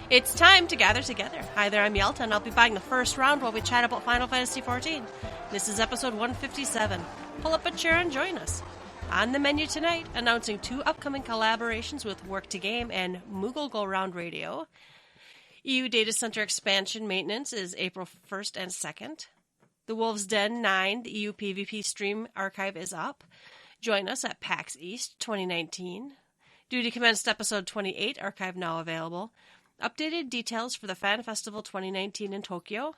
It's time to gather together. Hi there, I'm Yelta, and I'll be buying the first round while we chat about Final Fantasy XIV. This is episode 157. Pull up a chair and join us. On the menu tonight, announcing 2 upcoming collaborations with Work to Game and Moogle Go Round Radio. EU Data Center expansion maintenance is April 1st and 2nd. The Wolves Den 9, the EU PvP stream archive is up. Join us at PAX East 2019. Duty Commenced episode 28, archive now available. Updated details for the Fan Festival 2019 in Tokyo.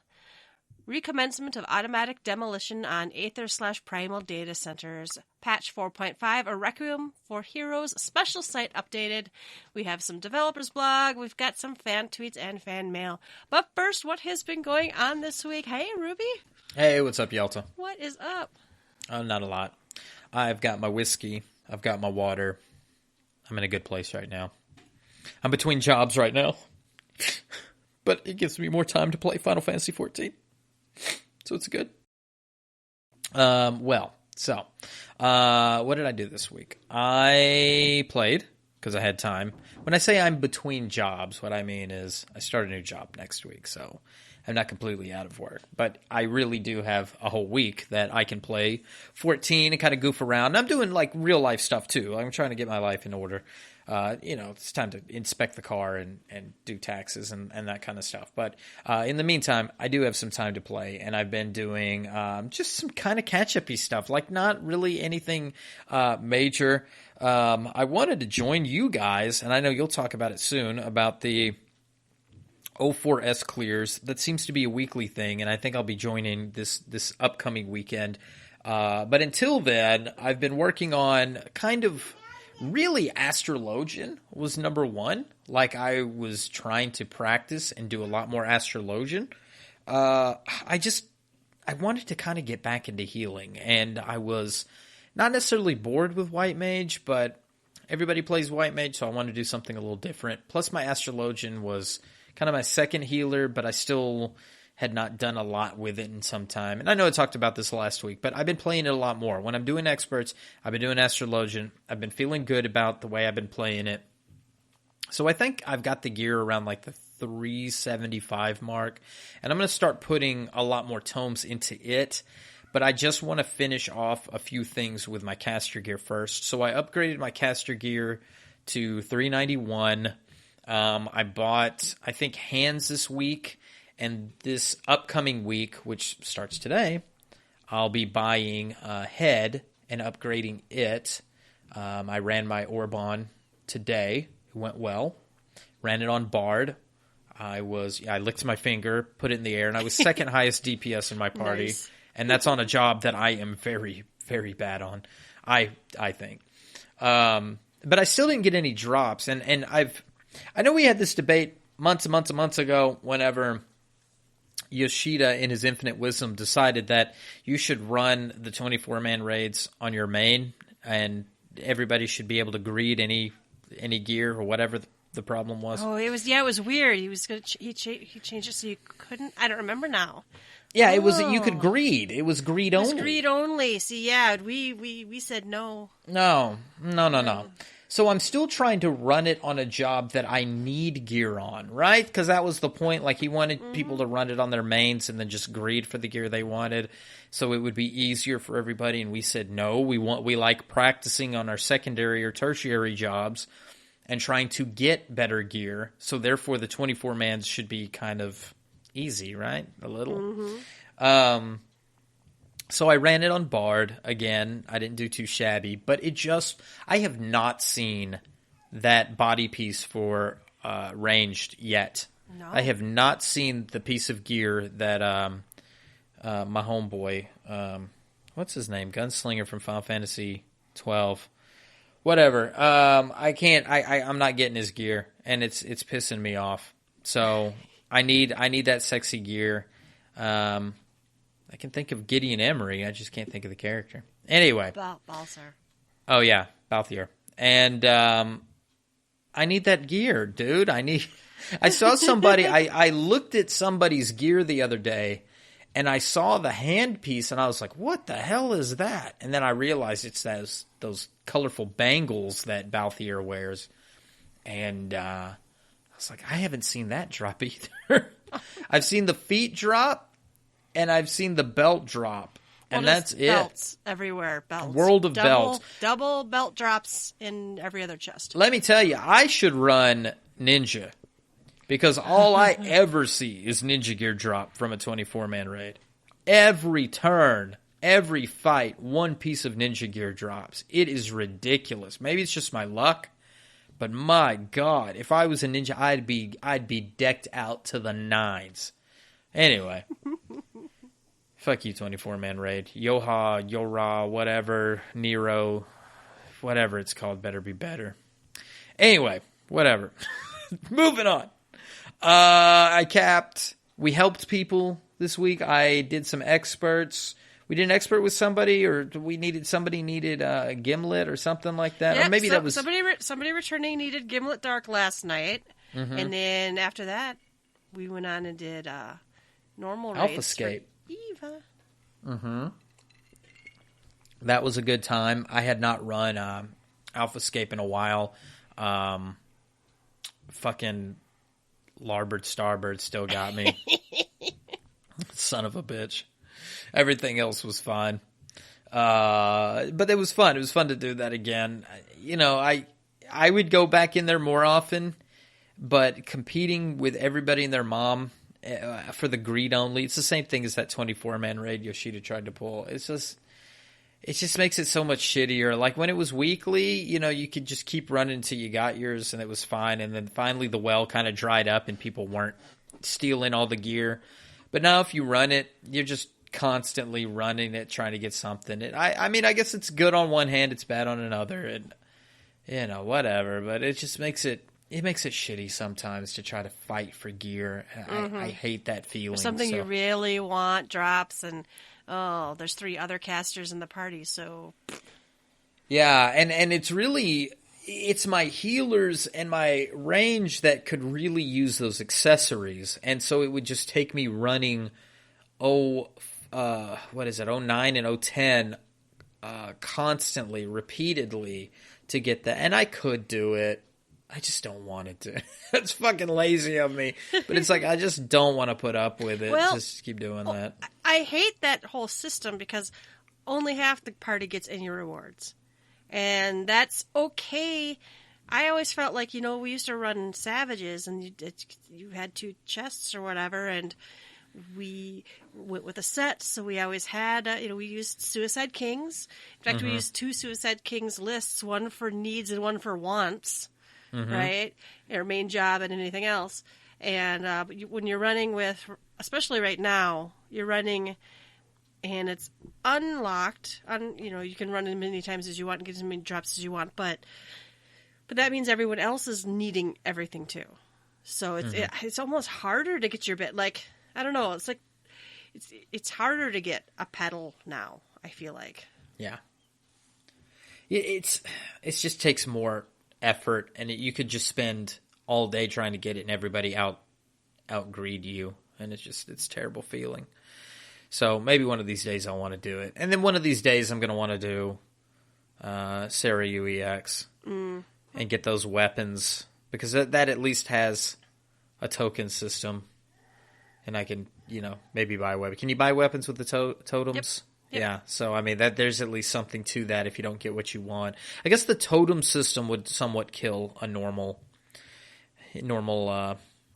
Recommencement of automatic demolition on Aether/Primal Data Centers. Patch 4.5, a Requiem for Heroes special site updated. We have some developers blog. We've got some fan tweets and fan mail. But first, what has been going on this week? Hey, Ruby. Hey, what's up, Yelta? What is up? Not a lot. I've got my whiskey. I've got my water. I'm in a good place right now. I'm between jobs right now. But it gives me more time to play Final Fantasy XIV. So it's good. What did I do this week? I played, because I had time. When I say I'm between jobs, what I mean is I start a new job next week, so I'm not completely out of work. But I really do have a whole week that I can play 14 and kind of goof around. And I'm doing, like, real-life stuff, too. I'm trying to get my life in order. It's time to inspect the car and do taxes and that kind of stuff. But in the meantime, I do have some time to play, and I've been doing just some kind of catch-up-y stuff, like not really anything major. I wanted to join you guys, and I know you'll talk about it soon, about the 04S clears. That seems to be a weekly thing, and I think I'll be joining this upcoming weekend. But until then, I've been working on kind of... Really, Astrologian was number one. Like, I was trying to practice and do a lot more Astrologian. I wanted to kind of get back into healing, and I was not necessarily bored with White Mage, but everybody plays White Mage, so I wanted to do something a little different. Plus, my Astrologian was kind of my second healer, but I still had not done a lot with it in some time. And I know I talked about this last week, but I've been playing it a lot more. When I'm doing experts, I've been doing Astrologian. I've been feeling good about the way I've been playing it. So I think I've got the gear around like the 375 mark. And I'm going to start putting a lot more tomes into it. But I just want to finish off a few things with my caster gear first. So I upgraded my caster gear to 391. I bought, I think, hands this week. And this upcoming week, which starts today, I'll be buying a head and upgrading it. I ran my Orban today. It went well. Ran it on Bard. I licked my finger, put it in the air, and I was second highest DPS in my party. Nice. And that's on a job that I am very, very bad on, I think. But I still didn't get any drops. And I know we had this debate months and months and months ago whenever Yoshida, in his infinite wisdom, decided that you should run the 24-man raids on your main, and everybody should be able to greed any gear or whatever the problem was. Oh, it was weird. He changed it so you couldn't. I don't remember now. Yeah, it was that you could greed. It was greed only. It was greed only. See, yeah, we said no. No. So I'm still trying to run it on a job that I need gear on, right? Because that was the point. Like, he wanted people to run it on their mains and then just greed for the gear they wanted, so it would be easier for everybody. And we said no. We like practicing on our secondary or tertiary jobs and trying to get better gear. So therefore, the 24-mans should be kind of easy, right? A little. So I ran it on Bard again. I didn't do too shabby, but I have not seen that body piece for ranged yet. No. I have not seen the piece of gear that my homeboy, what's his name? Gunslinger from Final Fantasy XII. Whatever. I'm not getting his gear, and it's pissing me off. So I need that sexy gear. I can think of Gideon Emery. I just can't think of the character. Anyway. Balthar. Oh, yeah. Balthier. And I need that gear, dude. I saw somebody. I looked at somebody's gear the other day, and I saw the handpiece, and I was like, what the hell is that? And then I realized it's those colorful bangles that Balthier wears. And I was like, I haven't seen that drop either. I've seen the feet drop, and I've seen the belt drop, and that's it. Belts everywhere. Belts. World of belts. Double belt drops in every other chest. Let me tell you, I should run Ninja, because all I ever see is Ninja Gear drop from a 24-man raid. Every turn, every fight, one piece of Ninja Gear drops. It is ridiculous. Maybe it's just my luck, but my God, if I was a ninja, I'd be decked out to the nines. Anyway, fuck you, 24-man raid. Yoha, Yora, whatever, Nero, whatever it's called, better be better. Anyway, whatever. Moving on. We helped people this week. I did some experts. We did an expert with somebody, or somebody needed a Gimlet or something like that. Yep, or maybe that was somebody returning needed Gimlet Dark last night, and then after that, we went on and did normal raids Alphascape. For Eva. That was a good time. I had not run Alphascape in a while. Fucking Larbird Starbird still got me. Son of a bitch. Everything else was fine. But it was fun. It was fun to do that again. You know, I would go back in there more often, but competing with everybody and their mom for the greed only, it's the same thing as that 24-man raid Yoshida tried to pull. It just makes it so much shittier. Like when it was weekly, you know, you could just keep running until you got yours and it was fine. And then finally the well kind of dried up and people weren't stealing all the gear. But now if you run it, you're just constantly running it, trying to get something. I mean, I guess it's good on one hand, it's bad on another, and you know, whatever. But it just makes it shitty sometimes to try to fight for gear. I hate that feeling. Something you really want drops, and there's 3 other casters in the party, so yeah, and it's my healers and my range that could really use those accessories, and so it would just take me running 09 and 010 constantly, repeatedly to get that. And I could do it. I just don't want it to. It's fucking lazy of me. But it's like, I just don't want to put up with it. Well, just keep doing that. I hate that whole system because only half the party gets any rewards. And that's okay. I always felt like, you know, we used to run Savages and you had 2 chests or whatever, and we went with a set, so we always had, we used Suicide Kings. In fact, we used 2 Suicide Kings lists, one for needs and one for wants, right? Our main job and anything else. And when you're running with, especially right now, you're running and it's unlocked. You can run as many times as you want and get as many drops as you want, but that means everyone else is needing everything too. So it's almost harder to get your bit. Like, I don't know. It's like it's harder to get a pedal now, I feel like. Yeah. It just takes more effort, and you could just spend all day trying to get it, and everybody outgreed you, and it's a terrible feeling. So maybe one of these days I'll want to do it, and then one of these days I'm going to want to do Sarah UEX and get those weapons, because that at least has a token system. And I can, maybe buy weapons. Can you buy weapons with the totems? Yep. Yeah. So, I mean, there's at least something to that if you don't get what you want. I guess the totem system would somewhat kill a normal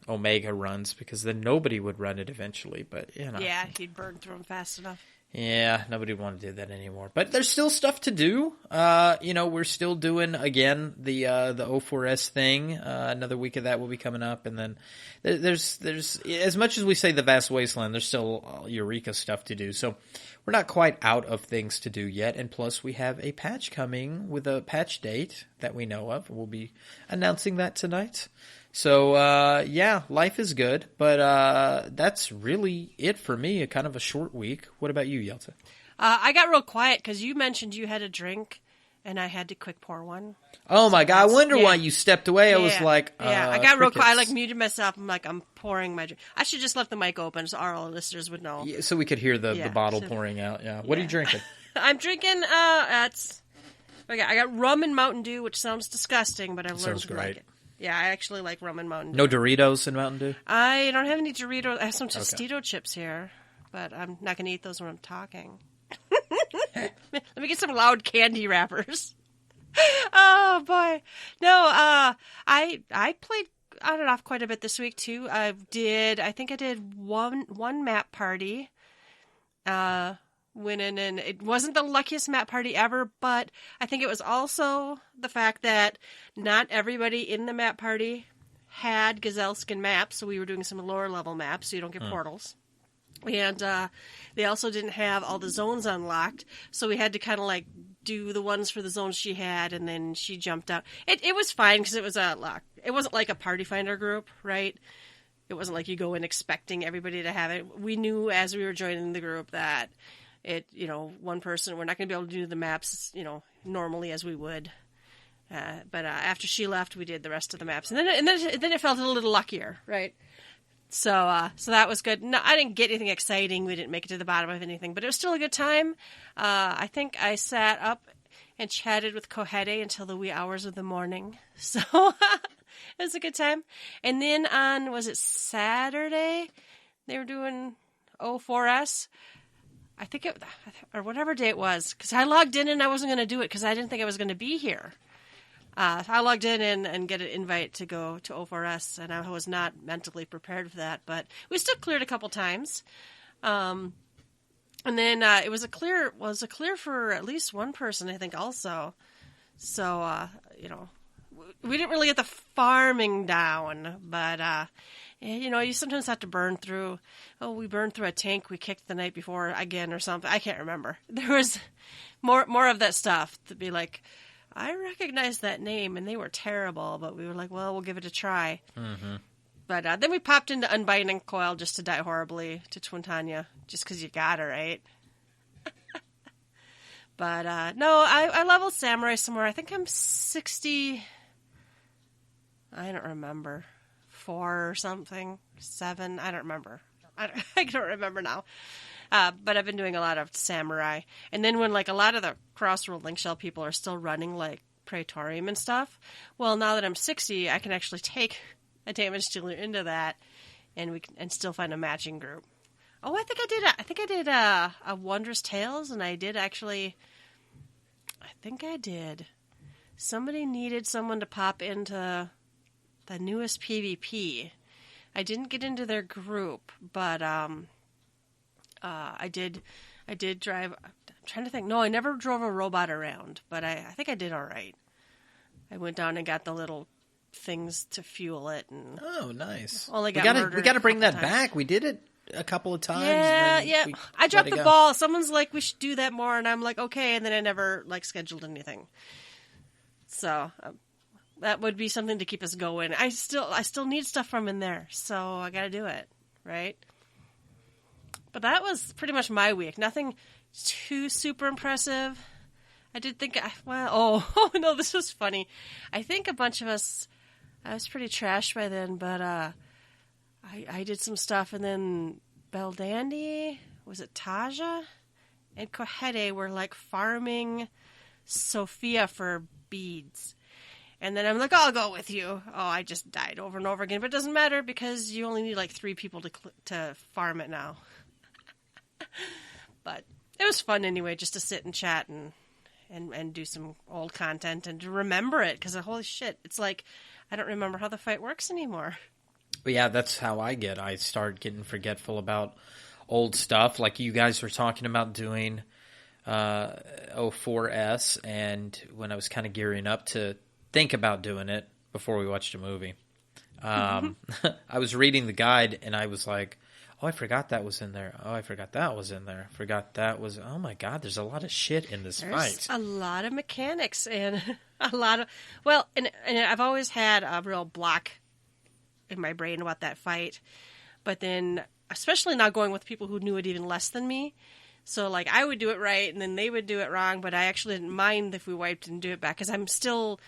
Omega runs, because then nobody would run it eventually. But, Yeah, he'd burn through them fast enough. Yeah, nobody would want to do that anymore. But there's still stuff to do. We're still doing, again, the O4S thing. Another week of that will be coming up. And then there's as much as we say the Vast Wasteland, there's still Eureka stuff to do. So we're not quite out of things to do yet. And plus, we have a patch coming with a patch date that we know of. We'll be announcing that tonight. So, life is good, but that's really it for me, a kind of a short week. What about you, Yelta? I got real quiet because you mentioned you had a drink, and I had to quick pour one. Oh, my God. I wonder why you stepped away. I was like, I got real quiet. I muted myself. I'm pouring my drink. I should just left the mic open so our listeners would know. Yeah, so we could hear the bottle pouring out. Yeah. What are you drinking? I'm drinking, I got rum and Mountain Dew, which sounds disgusting, but I've learned to like it. Yeah, I actually like rum and Mountain Dew. No Doritos in Mountain Dew? I don't have any Doritos. I have some Tostito chips here, but I'm not going to eat those when I'm talking. Let me get some loud candy wrappers. Oh, boy. No, I played on and off quite a bit this week, too. I think I did one map party. Went in, and it wasn't the luckiest map party ever, but I think it was also the fact that not everybody in the map party had gazelle skin maps, so we were doing some lower level maps, so you don't get portals. And they also didn't have all the zones unlocked, so we had to kind of like do the ones for the zones she had, and then she jumped out. It was fine because it was it wasn't like a party finder group, right? It wasn't like you go in expecting everybody to have it. We knew as we were joining the group that one person, we're not going to be able to do the maps, normally as we would. But after she left, we did the rest of the maps, and then it felt a little luckier, right? So that was good. No, I didn't get anything exciting. We didn't make it to the bottom of anything, but it was still a good time. I think I sat up and chatted with Kohede until the wee hours of the morning. So it was a good time. And then on, was it Saturday? They were doing O4S. I think or whatever day it was, because I logged in and I wasn't going to do it because I didn't think I was going to be here. I logged in and get an invite to go to O4S, and I was not mentally prepared for that, but we still cleared a couple times. And then it was a clear for at least one person, I think, also. So, we didn't really get the farming down, but you sometimes have to burn through. Oh, we burned through a tank we kicked the night before again or something. I can't remember. There was more of that stuff to be like, I recognize that name, and they were terrible, but we were like, well, we'll give it a try. Mm-hmm. But then we popped into Unbinding Coil just to die horribly to Twintanya, just because you got her, right? But no, I leveled Samurai some more. I think I'm 60. I don't remember. 4 or something, 7. I don't remember. I don't remember now. But I've been doing a lot of Samurai. And then when a lot of the Crossworld Link Shell people are still running Praetorium and stuff, well, now that I'm 60, I can actually take a damage dealer into that, and still find a matching group. Oh, I think I did a Wondrous Tales, and I did actually. I think I did. Somebody needed someone to pop into the newest PvP. I didn't get into their group, but I did drive. I'm trying to think. No, I never drove a robot around, but I think I did all right. I went down and got the little things to fuel it, and oh, nice. Only got we got to bring that back. We did it a couple of times. Yeah. I dropped the ball. Someone's like, we should do that more, and I'm like, okay, and then I never scheduled anything. So that would be something to keep us going. I still need stuff from in there, so I got to do it, right? But that was pretty much my week. Nothing too super impressive. I did think, oh no, this was funny. I think a bunch of us, I was pretty trashed by then, but I did some stuff, and then Beldandy, was it Taja? And Kohede were farming Sophia for beads. And then I'm like, I'll go with you. Oh, I just died over and over again. But it doesn't matter because you only need 3 people to farm it now. But it was fun anyway, just to sit and chat and do some old content and to remember it. Because holy shit, it's I don't remember how the fight works anymore. But yeah, that's how I get. I start getting forgetful about old stuff. Like you guys were talking about doing O4S, and when I was kind of gearing up to think about doing it before we watched a movie, I was reading the guide, and I was like, oh, I forgot that was in there. Oh, I forgot that was in there. Forgot that was... Oh, my God, there's a lot of shit in this fight. There's a lot of mechanics and a lot of... Well, and I've always had a real block in my brain about that fight. But then, especially now going with people who knew it even less than me. So, I would do it right, and then they would do it wrong, but I actually didn't mind if we wiped and do it back, because I'm still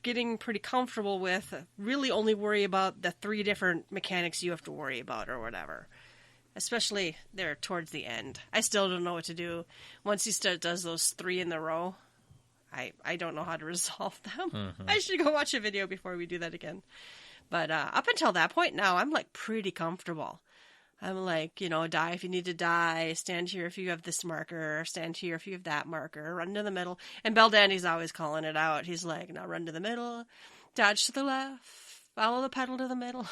getting pretty comfortable with really only worry about the 3 different mechanics you have to worry about or whatever. Especially there towards the end. I still don't know what to do. Once he does those 3 in the row, I don't know how to resolve them. I should go watch a video before we do that again. But up until that point now, I'm like pretty comfortable. I'm like, die if you need to die, stand here if you have this marker, stand here if you have that marker, run to the middle. And Bell Dandy's always calling it out. He's like, now run to the middle, dodge to the left, follow the pedal to the middle.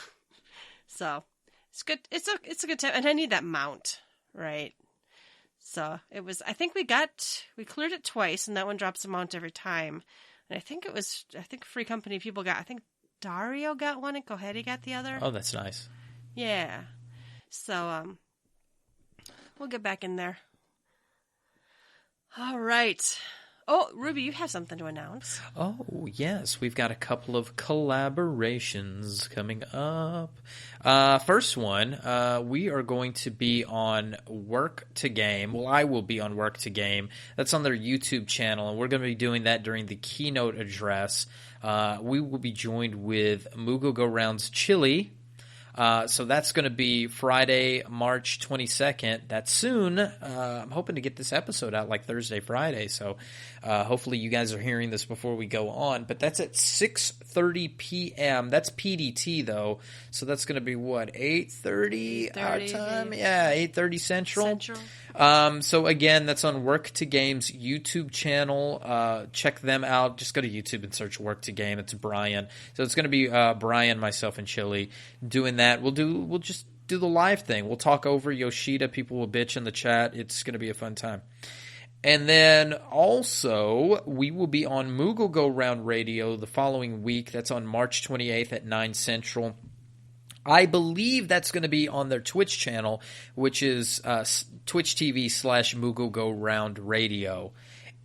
So it's good. It's a good time. And I need that mount, right? So it was, I think we cleared it twice, and that one drops a mount every time. And I think Free Company people got, I think Dario got one and Kohedi got the other. Oh, that's nice. Yeah. So, we'll get back in there. All right. Oh, Ruby, you have something to announce. Oh, yes. We've got a couple of collaborations coming up. First one, we are going to be on Work to Game. Well, I will be on Work to Game. That's on their YouTube channel, and we're going to be doing that during the keynote address. We will be joined with Moogle Go Round's Chili. So that's going to be Friday, March 22nd. That's soon. I'm hoping to get this episode out like Thursday, Friday. So hopefully you guys are hearing this before we go on. But that's at 6:30 p.m. That's PDT, though. So that's going to be, what, 8:30 our time? Yeah, 8:30 Central. So again, that's on Work to Game's YouTube channel. Check them out. Just go to YouTube and search Work to Game. It's Brian. So it's going to be Brian, myself, and Chili doing that. We'll just do the live thing. We'll talk over Yoshida. People will bitch in the chat. It's going to be a fun time. And then also, we will be on Moogle Go Round Radio the following week. That's on March 28th at 9 Central. I believe that's going to be on their Twitch channel, which is Twitch TV/Moogle Go Round Radio.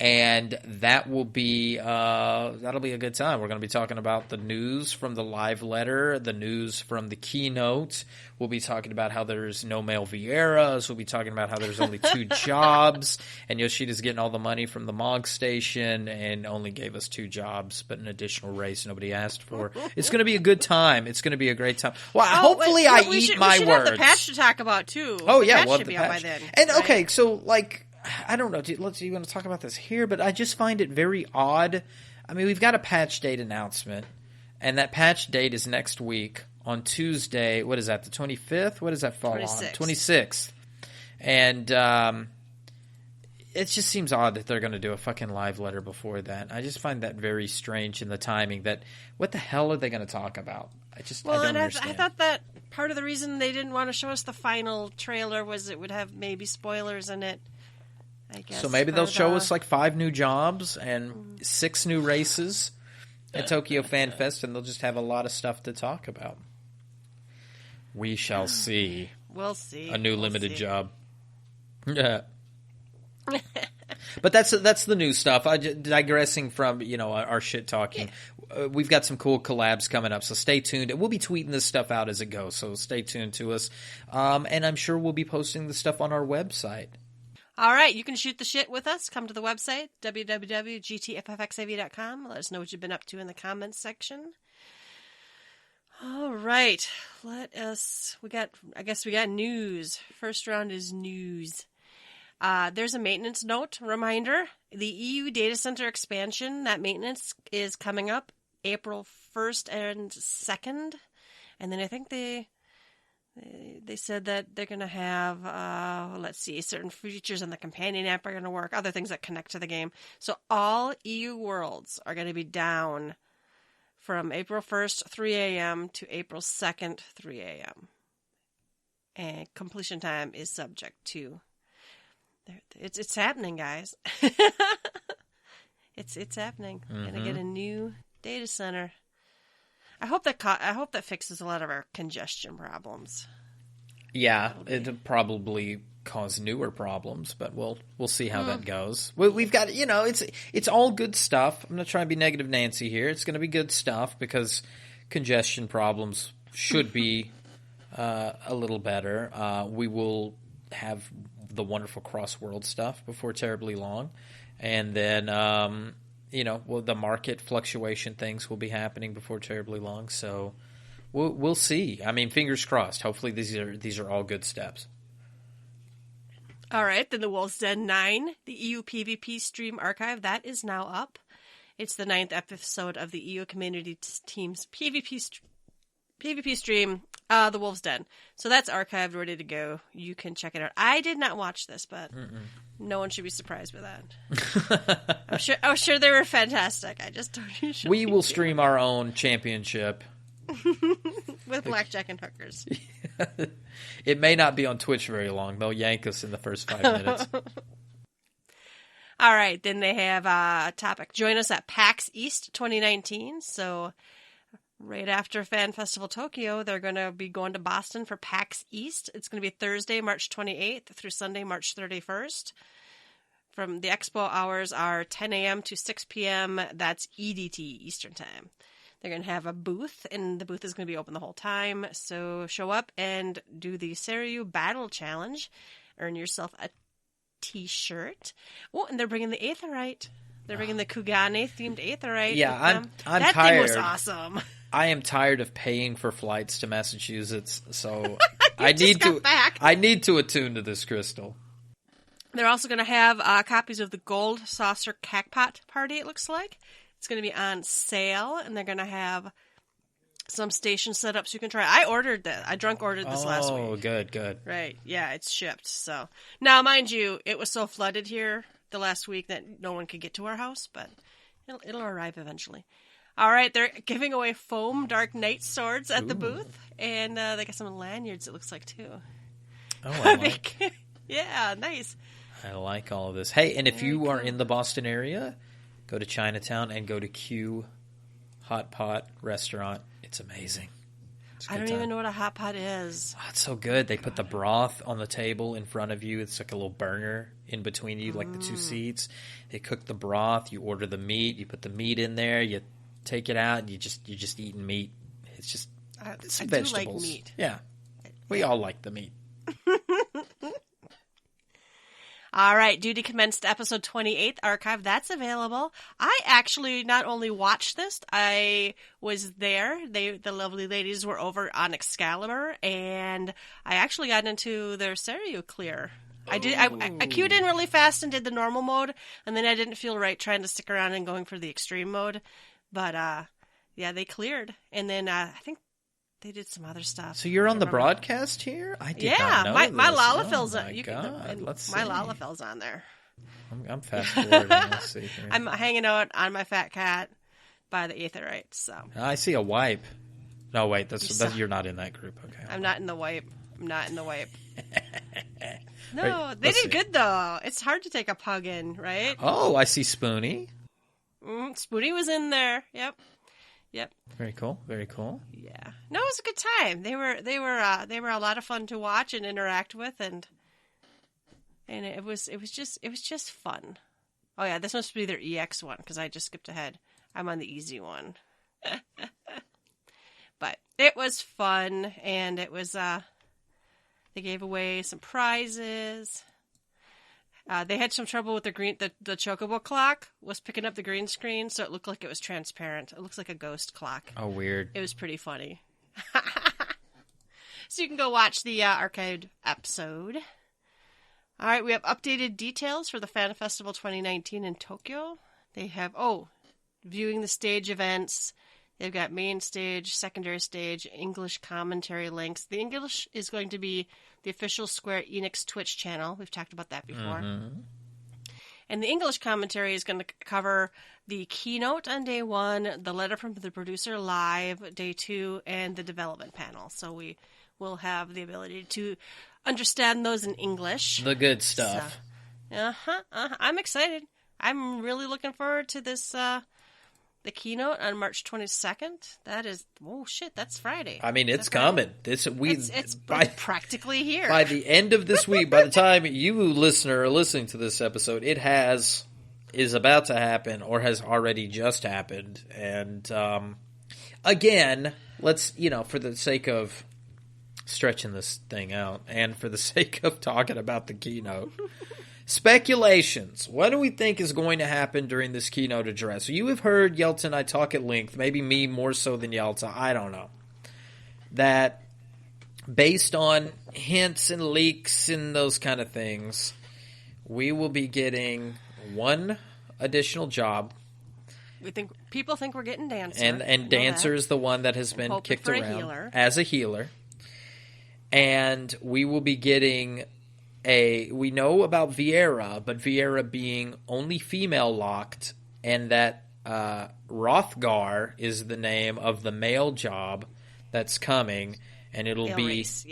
And that will be that'll be a good time. We're going to be talking about the news from the live letter, the news from the keynote. We'll be talking about how there's no male Vieras. We'll be talking about how there's only 2 jobs, and Yoshida's getting all the money from the Mog station and only gave us 2 jobs, but an additional race nobody asked for. It's going to be a good time. It's going to be a great time. Well, hopefully I eat my words. We should have the patch to talk about too. Oh yeah, we'll have the patch. By then, and right? Okay, so like, I don't know. Do you want to talk about this here? But I just find it very odd. I mean, we've got a patch date announcement, and that patch date is next week on Tuesday. What is that, the 25th? What does that fall 26th. on? 26th. And it just seems odd that they're going to do a fucking live letter before that. I just find that very strange in the timing. That what the hell are they going to talk about? I don't understand. I thought that part of the reason they didn't want to show us the final trailer was it would have maybe spoilers in it. I guess. So maybe they'll show us like 5 new jobs and 6 new races at Tokyo Fan Fest, and they'll just have a lot of stuff to talk about. We shall see. We'll see. A new limited job. Yeah. But that's the new stuff. Digressing from our shit talking. We've got some cool collabs coming up, so stay tuned. We'll be tweeting this stuff out as it goes, so stay tuned to us. And I'm sure we'll be posting the stuff on our website. All right, you can shoot the shit with us. Come to the website, www.GTFFXIV.com. Let us know what you've been up to in the comments section. All right, we got news. First round is news. There's a maintenance note reminder. The EU data center expansion, that maintenance is coming up April 1st and 2nd. And then I think they said that they're going to have, certain features in the companion app are going to work, other things that connect to the game. So all EU worlds are going to be down from April 1st, 3 a.m. to April 2nd, 3 a.m. And completion time is subject to... It's happening, guys. It's happening. Mm-hmm. Gonna get a new data center. I hope that fixes a lot of our congestion problems. Yeah, it'll probably cause newer problems, but we'll see how that goes. We've got it's all good stuff. I'm not trying to be negative Nancy here. It's going to be good stuff because congestion problems should be a little better. We will have the wonderful cross-world stuff before terribly long. And then, the market fluctuation things will be happening before terribly long. So we'll see. I mean, fingers crossed. Hopefully these are all good steps. All right. Then the Wolf's Den 9, the EU PvP stream archive, that is now up. It's the 9th episode of the EU Community Team's PvP stream, The Wolf's Den. So that's archived, ready to go. You can check it out. I did not watch this, but no one should be surprised with that. I'm sure they were fantastic. I just don't usually. We will stream our own championship. With blackjack and hookers. It may not be on Twitch very long. They'll yank us in the first 5 minutes. All right, then they have a topic. Join us at PAX East 2019. So right after Fan Festival Tokyo, they're going to be going to Boston for PAX East. It's going to be Thursday, March 28th through Sunday, March 31st. From the expo hours are 10 a.m. to 6 p.m. That's EDT, Eastern Time. They're going to have a booth, and the booth is going to be open the whole time. So show up and do the Seiryu Battle Challenge. Earn yourself a t-shirt. Oh, and they're bringing the Aetherite. They're bringing the Kugane-themed Aetherite. Yeah, I'm that tired. Thing was awesome. I am tired of paying for flights to Massachusetts, so I need to attune to this crystal. They're also going to have copies of the Gold Saucer Cacpot Party, it looks like. It's going to be on sale, and they're going to have some station set up so you can try. I ordered that. I drunk ordered this last week. Oh, good. Right. Yeah, it's shipped. So now, mind you, it was so flooded here the last week that no one could get to our house, but it'll arrive eventually. All right, they're giving away foam Dark Knight swords at the booth, and they got some lanyards, it looks like, too. Oh, I like. Yeah, nice. I like all of this. Hey, and if you are in the Boston area, go to Chinatown and go to Q Hot Pot Restaurant. It's amazing. I don't even know what a hot pot is. Oh, it's so good. They put the broth on the table in front of you. It's like a little burner in between you, like the two seats. They cook the broth. You order the meat. You put the meat in there. You take it out, and you're just eating meat. It's just some vegetables. Do like meat. Yeah, we all like the meat. All right, Duty Commenced episode 28 archive. That's available. I actually not only watched this, I was there. The lovely ladies were over on Excalibur, and I actually got into their Seiryu clear. I queued in really fast and did the normal mode, and then I didn't feel right trying to stick around and going for the extreme mode. But, yeah, they cleared. And then I think they did some other stuff. So you're on the broadcast here? I did not know my this. Lalafell's on. Let's see. My Lalafell's on there. I'm fast forwarding. Let's see here. I'm hanging out on my fat cat by the Aetherite. So I see a wipe. No, wait, you're not in that group. Okay, I'm not in the wipe. No, they did good though. It's hard to take a pug in, right? Oh, I see Spoonie. Spoonie was in there. Yep. Very cool. Yeah. No, it was a good time. They were a lot of fun to watch and interact with, and it was just fun. Oh yeah, this must be their EX one because I just skipped ahead. I'm on the easy one. But it was fun, and it was they gave away some prizes. They had some trouble with the chocobo clock was picking up the green screen, so it looked like it was transparent. It looks like a ghost clock. Oh, weird. It was pretty funny. So you can go watch the archived episode. All right, we have updated details for the Fan Festival 2019 in Tokyo. They have, viewing the stage events. They've got main stage, secondary stage, English commentary links. The English is going to be the official Square Enix Twitch channel. We've talked about that before. Mm-hmm. And the English commentary is going to cover the keynote on day 1, the letter from the producer live, day 2, and the development panel. So we will have the ability to understand those in English. The good stuff. So, I'm excited. I'm really looking forward to this... the keynote on March 22nd. That is, that's Friday. I mean, it's coming. It's practically here. By the end of this week, by the time you listener are listening to this episode, it is about to happen or has already just happened. And again, let's, for the sake of stretching this thing out and for the sake of talking about the keynote, speculations. What do we think is going to happen during this keynote address? So you have heard Yelta and I talk at length, maybe me more so than Yelta, I don't know, that based on hints and leaks and those kind of things, we will be getting one additional job People think we're getting Dancer. And Dancer is the one that has been kicked around as a healer. And we will be getting we know about Viera, but Viera being only female locked, and that Rothgar is the name of the male job that's coming, and it'll male be race,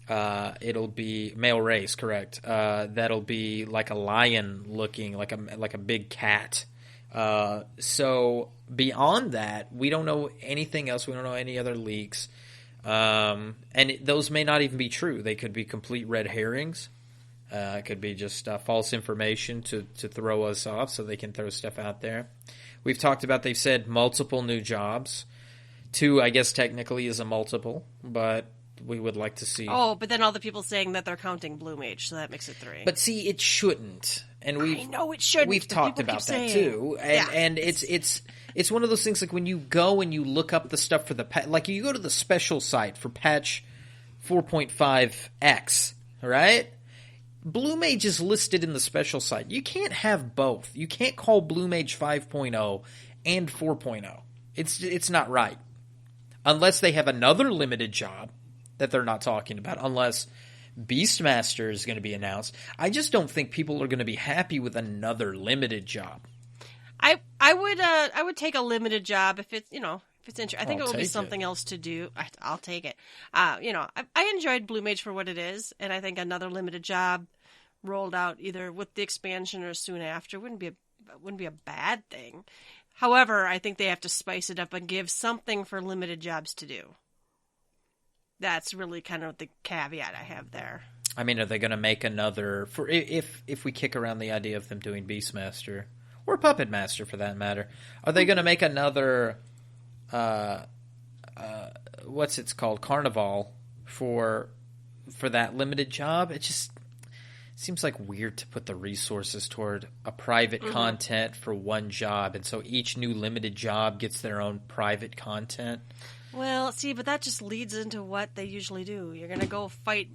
it'll be male race, correct? That'll be like a lion looking, like a big cat. So beyond that, we don't know anything else. We don't know any other leaks, and those may not even be true. They could be complete red herrings. It could be just false information to throw us off, so they can throw stuff out there. We've talked about, they've said multiple new jobs. 2, I guess, technically is a multiple, but we would like to see. Oh, but then all the people saying that they're counting Blue Mage, so that makes it 3. But see, it shouldn't. And I know it shouldn't. We've talked about that too. And it's one of those things, like when you go and you look up the stuff for the like you go to the special site for patch 4.5X, right? Blue Mage is listed in the special site. You can't have both. You can't call Blue Mage 5.0 and 4.0. It's not right. Unless they have another limited job that they're not talking about. Unless Beastmaster is going to be announced. I just don't think people are going to be happy with another limited job. I would take a limited job if it's interesting. I think it will be something else to do. I'll take it. I enjoyed Blue Mage for what it is, and I think another limited job rolled out either with the expansion or soon after wouldn't be a bad thing. However, I think they have to spice it up and give something for limited jobs to do. That's really kind of the caveat I have there. I mean, are they going to make another for if we kick around the idea of them doing Beastmaster or Puppet Master for that matter? Are they going to make another what's it's called, Carnival for that limited job? It just seems like weird to put the resources toward a private content for one job, and so each new limited job gets their own private content. Well, see, but that just leads into what they usually do. You're going to go fight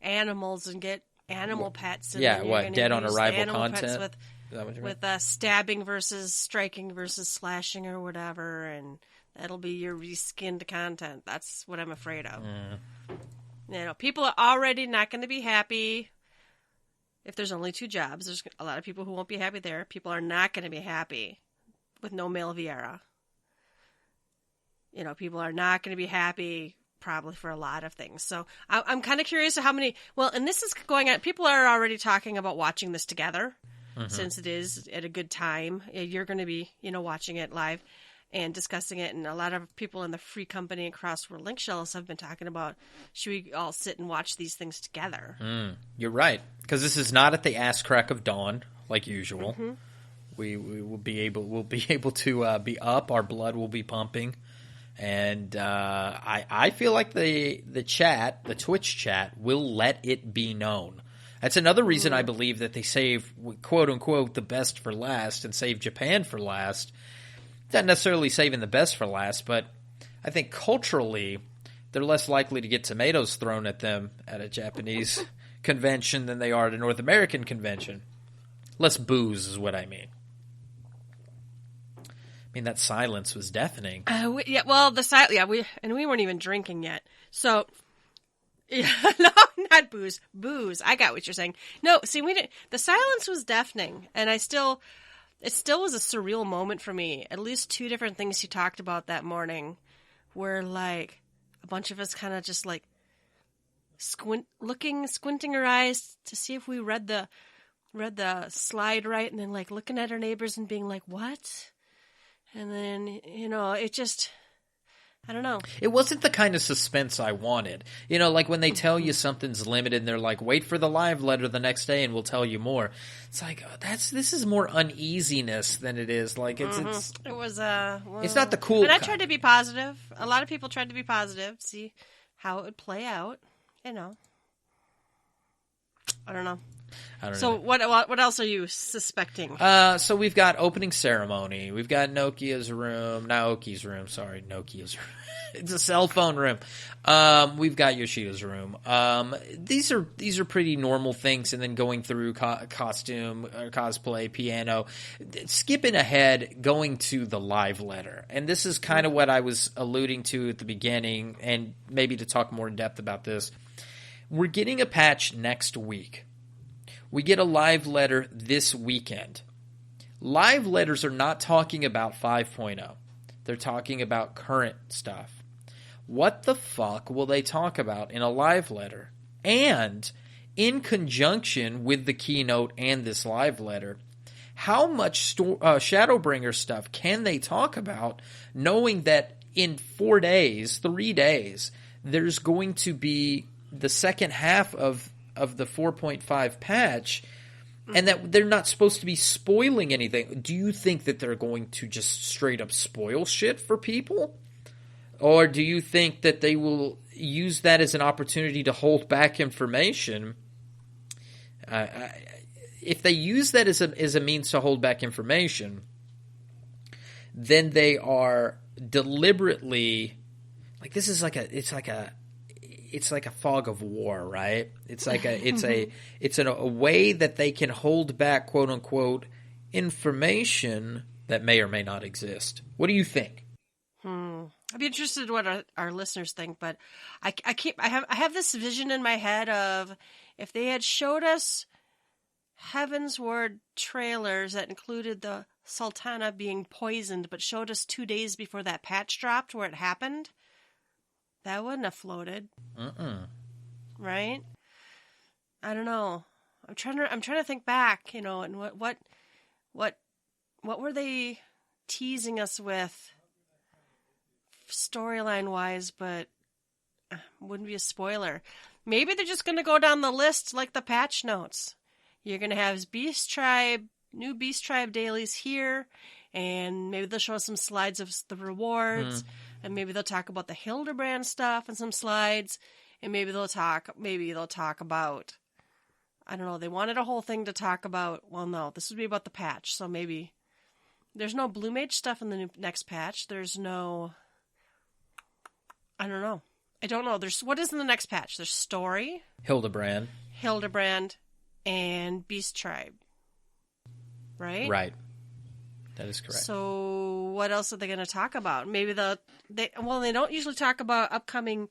animals and get animal pets. And dead on arrival content? With stabbing versus striking versus slashing or whatever, and that'll be your reskinned content. That's what I'm afraid of. People are already not going to be happy if there's only 2 jobs. There's a lot of people who won't be happy there. People are not going to be happy with no male Viera. People are not going to be happy probably for a lot of things. So I'm kind of curious how many. Well, and this is going on. People are already talking about watching this together. Since it is at a good time. You're going to be, watching it live and discussing it. And a lot of people in the Free Company and Crossword Link Shells have been talking about, should we all sit and watch these things together? You're right. Because this is not at the ass crack of dawn, like usual. We will be able to be up. Our blood will be pumping. And I feel like the chat, the Twitch chat, will let it be known. That's another reason I believe that they save, quote-unquote, the best for last and save Japan for last. Not necessarily saving the best for last, but I think culturally they're less likely to get tomatoes thrown at them at a Japanese convention than they are at a North American convention. Less booze is what I mean. I mean, that silence was deafening. We weren't even drinking yet. So... Yeah, no, not booze. Booze. I got what you're saying. No, see, we didn't. The silence was deafening, and it still was a surreal moment for me. At least 2 different things he talked about that morning, where like a bunch of us kind of just like squinting our eyes to see if we read the slide right, and then like looking at our neighbors and being like, "What?" And then it just. I don't know. It wasn't the kind of suspense I wanted. Like when they tell you something's limited and they're like, wait for the live letter the next day and we'll tell you more. It's like, this is more uneasiness than it is. Like it was, it's not the cool. But I tried to be positive. A lot of people tried to be positive, see how it would play out. I don't know. I don't So know. what else are you suspecting? So we've got opening ceremony. We've got Nokia's room. Not Oki's room. Sorry, Nokia's room. It's a cell phone room. We've got Yoshida's room. These are pretty normal things, and then going through costume, cosplay, piano, skipping ahead, going to the live letter. And this is kind of what I was alluding to at the beginning, and maybe to talk more in depth about this. We're getting a patch next week. We get a live letter this weekend. Live letters are not talking about 5.0. They're talking about current stuff. What the fuck will they talk about in a live letter? And in conjunction with the keynote and this live letter, how much Shadowbringer stuff can they talk about, knowing that in 3 days, there's going to be the second half of the 4.5 patch, and that they're not supposed to be spoiling anything? Do you think that they're going to just straight up spoil shit for people? Or do you think that they will use that as an opportunity to hold back information? If they use that as a means to hold back information, then they are deliberately, like, this is it's like a fog of war, right? It's like a way that they can hold back, quote unquote, information that may or may not exist. What do you think? I'd be interested in what our listeners think, but I have this vision in my head of if they had showed us Heavensward trailers that included the Sultana being poisoned, but showed us 2 days before that patch dropped where it happened, that wouldn't have floated. Right? I don't know. I'm trying to think back, and what were they teasing us with storyline wise, but wouldn't be a spoiler. Maybe they're just going to go down the list like the patch notes. You're going to have new Beast Tribe dailies here, and maybe they'll show us some slides of the rewards, and maybe they'll talk about the Hildebrand stuff and some slides, and maybe they'll talk about, I don't know, they wanted a whole thing to talk about. Well, no, this would be about the patch, so maybe there's no Blue Mage stuff in the next patch. There's no, I don't know. What is in the next patch? There's Story, Hildebrand, and Beast Tribe. Right? Right. That is correct. So what else are they going to talk about? Maybe they don't usually talk about upcoming,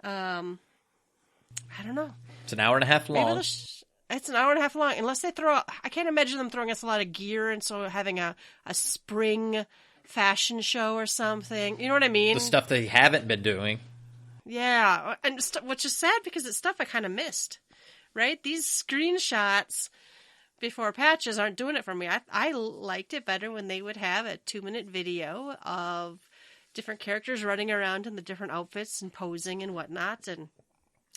I don't know. It's an hour and a half long. It's an hour and a half long. Unless they I can't imagine them throwing us a lot of gear and so having a spring fashion show or something. You know what I mean? The stuff they haven't been doing. Yeah, and which is sad because it's stuff I kind of missed, right? These screenshots before patches aren't doing it for me. I liked it better when they would have a 2-minute video of different characters running around in the different outfits and posing and whatnot, and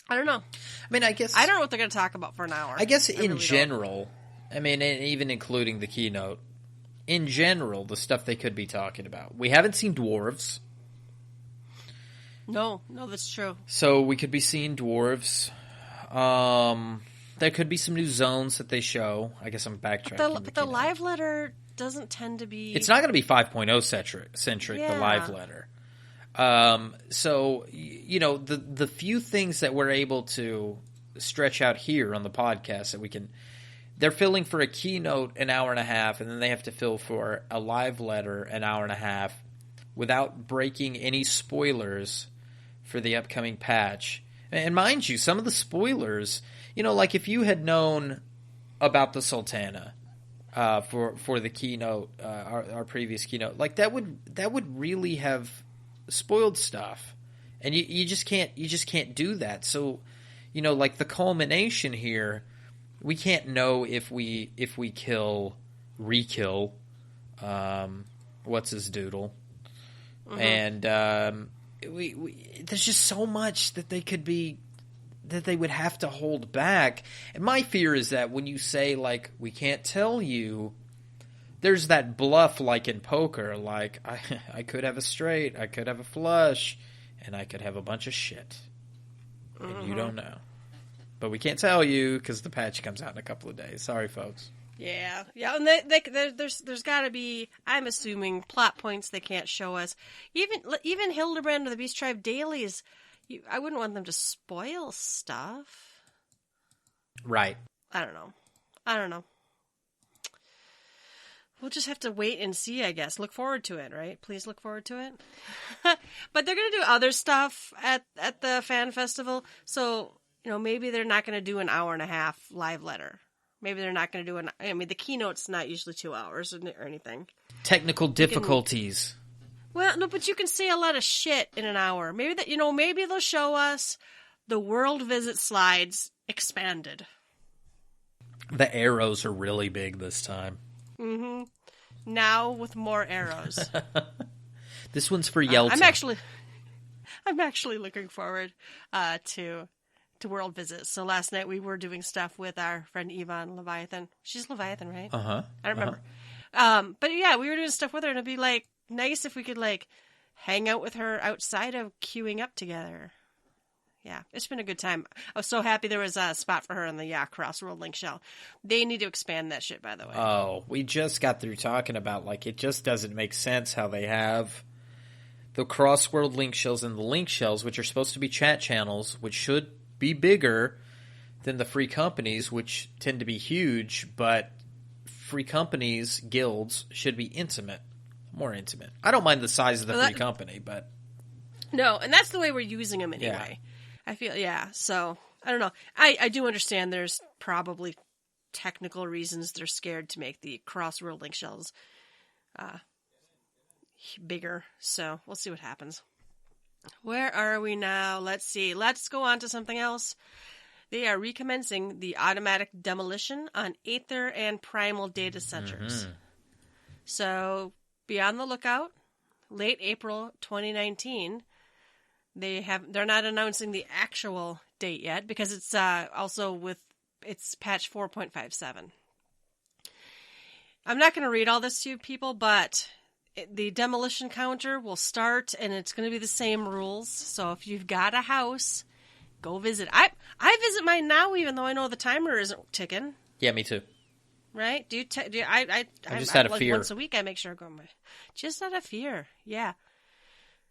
I don't know. I mean, I don't know what they're going to talk about for an hour. I guess in general, I mean, even including the keynote, in general, the stuff they could be talking about. We haven't seen dwarves. No, that's true. So we could be seeing dwarves. There could be some new zones that they show. I guess I'm backtracking. But the live letter doesn't tend to be... It's not going to be 5.0 centric, yeah. The live letter. So, the few things that we're able to stretch out here on the podcast that we can... They're filling for a keynote an hour and a half, and then they have to fill for a live letter an hour and a half without breaking any spoilers for the upcoming patch. And mind you, some of the spoilers, like if you had known about the Sultana for the keynote, our previous keynote, like that would really have spoiled stuff, and you just can't do that. So, like the culmination here, we can't know if we re-kill, what's his doodle, and there's just so much that they would have to hold back. And my fear is that when you say, like, we can't tell you, there's that bluff like in poker, like, I could have a straight, I could have a flush, and I could have a bunch of shit. And you don't know. But we can't tell you because the patch comes out in a couple of days. Sorry, folks. Yeah, and there's got to be, I'm assuming, plot points they can't show us. Even Hildebrand or the Beast Tribe dailies, I wouldn't want them to spoil stuff. Right. I don't know. We'll just have to wait and see, I guess. Look forward to it, right? Please look forward to it. But they're going to do other stuff at the fan festival. So, maybe they're not going to do an hour and a half live letter. Maybe they're not going to do the keynote's not usually 2 hours or anything. Technical difficulties. Well, no, but you can say a lot of shit in an hour. Maybe maybe they'll show us the world visit slides expanded. The arrows are really big this time. Mm-hmm. Now with more arrows. This one's for Yelta. I'm actually looking forward to world visits. So last night we were doing stuff with our friend Yvonne Leviathan. She's Leviathan, right? Uh-huh. I don't remember. But yeah, we were doing stuff with her, and it'd be nice if we could hang out with her outside of queuing up together. Yeah, it's been a good time. I was so happy there was a spot for her in the Crossworld Link Shell. They need to expand that shit, by the way. Oh, we just got through talking about, it just doesn't make sense how they have the Crossworld Link Shells and the Link Shells, which are supposed to be chat channels, which should be bigger than the free companies, which tend to be huge, but free companies, guilds, should be more intimate. I don't mind the size of the free company, but... No, and that's the way we're using them anyway. Yeah. I feel, so, I don't know. I do understand there's probably technical reasons they're scared to make the Crossworld Link Shells bigger, so we'll see what happens. Where are we now? Let's see. Let's go on to something else. They are recommencing the automatic demolition on Aether and Primal Data Centers. Mm-hmm. So, be on the lookout. Late April 2019. They're not announcing the actual date yet because it's it's patch 4.57. I'm not going to read all this to you people, but the demolition counter will start and it's going to be the same rules. So if you've got a house, go visit. I visit mine now even though I know the timer isn't ticking. Yeah, me too. Right? I just out of fear. Once a week I make sure I go. Just out of fear. Yeah.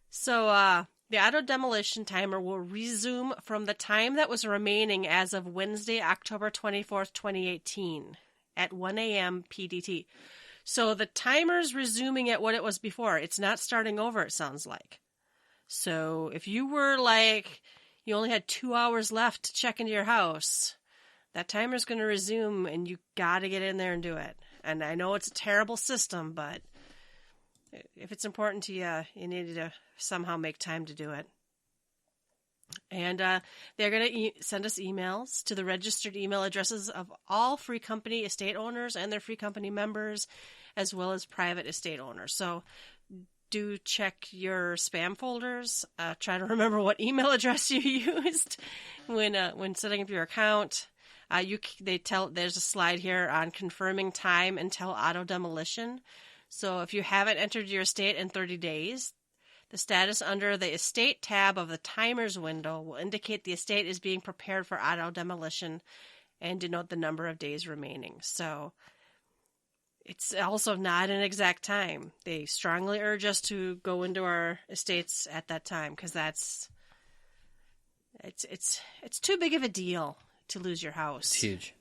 So the auto demolition timer will resume from the time that was remaining as of Wednesday, October 24th, 2018 at 1 a.m. PDT. So the timer's resuming at what it was before. It's not starting over, it sounds like. So if you were you only had 2 hours left to check into your house, that timer's going to resume and you got to get in there and do it. And I know it's a terrible system, but if it's important to you, you need to somehow make time to do it. And they're going to send us emails to the registered email addresses of all free company estate owners and their free company members, as well as private estate owners. So do check your spam folders. Try to remember what email address you used when setting up your account. There's a slide here on confirming time until auto demolition. So if you haven't entered your estate in 30 days, the status under the estate tab of the timers window will indicate the estate is being prepared for auto demolition and denote the number of days remaining. So it's also not an exact time. They strongly urge us to go into our estates at that time because it's too big of a deal to lose your house. It's huge.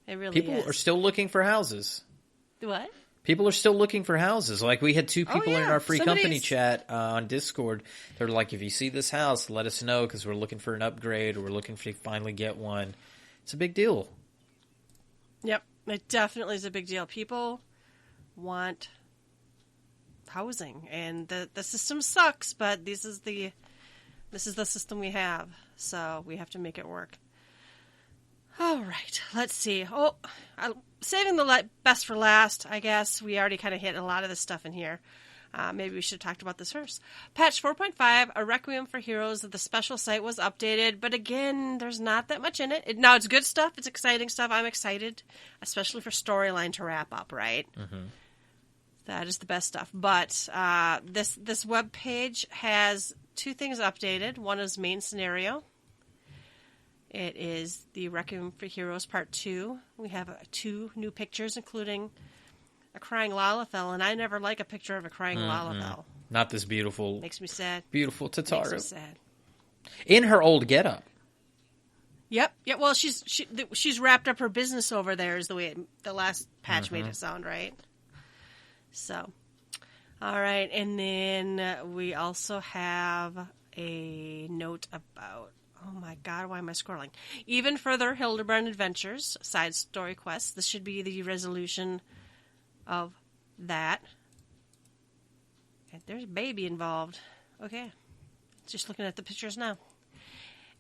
It really is. People are still looking for houses. What? People are still looking for houses. We had two people in our free company chat on Discord. They're like, if you see this house, let us know because we're looking for an upgrade or we're looking to finally get one. It's a big deal. Yep, it definitely is a big deal. People want housing, and the system sucks, but this is the system we have, so we have to make it work. All right, let's see. Saving the best for last, I guess. We already kind of hit a lot of this stuff in here. Maybe we should have talked about this first. Patch 4.5, A Requiem for Heroes, the special site was updated, but again, there's not that much in it. Now, it's good stuff. It's exciting stuff. I'm excited, especially for storyline to wrap up, right? Mm-hmm. That is the best stuff. But this web page has two things updated. One is main scenario. It is the Requiem for Heroes Part 2. We have 2 new pictures, including a crying Lalafell, and I never like a picture of a crying Lalafell. Not this beautiful... Makes me sad. Beautiful Tataru. Makes me sad. In her old getup. Yep. Yeah. Well, she's wrapped up her business over there, is the way the last patch made it sound, right? So, all right, and then we also have a note about. Oh my God, why am I scrolling? Even Further Hildebrand Adventures side story quests. This should be the resolution of that. And there's a baby involved. Okay, just looking at the pictures now.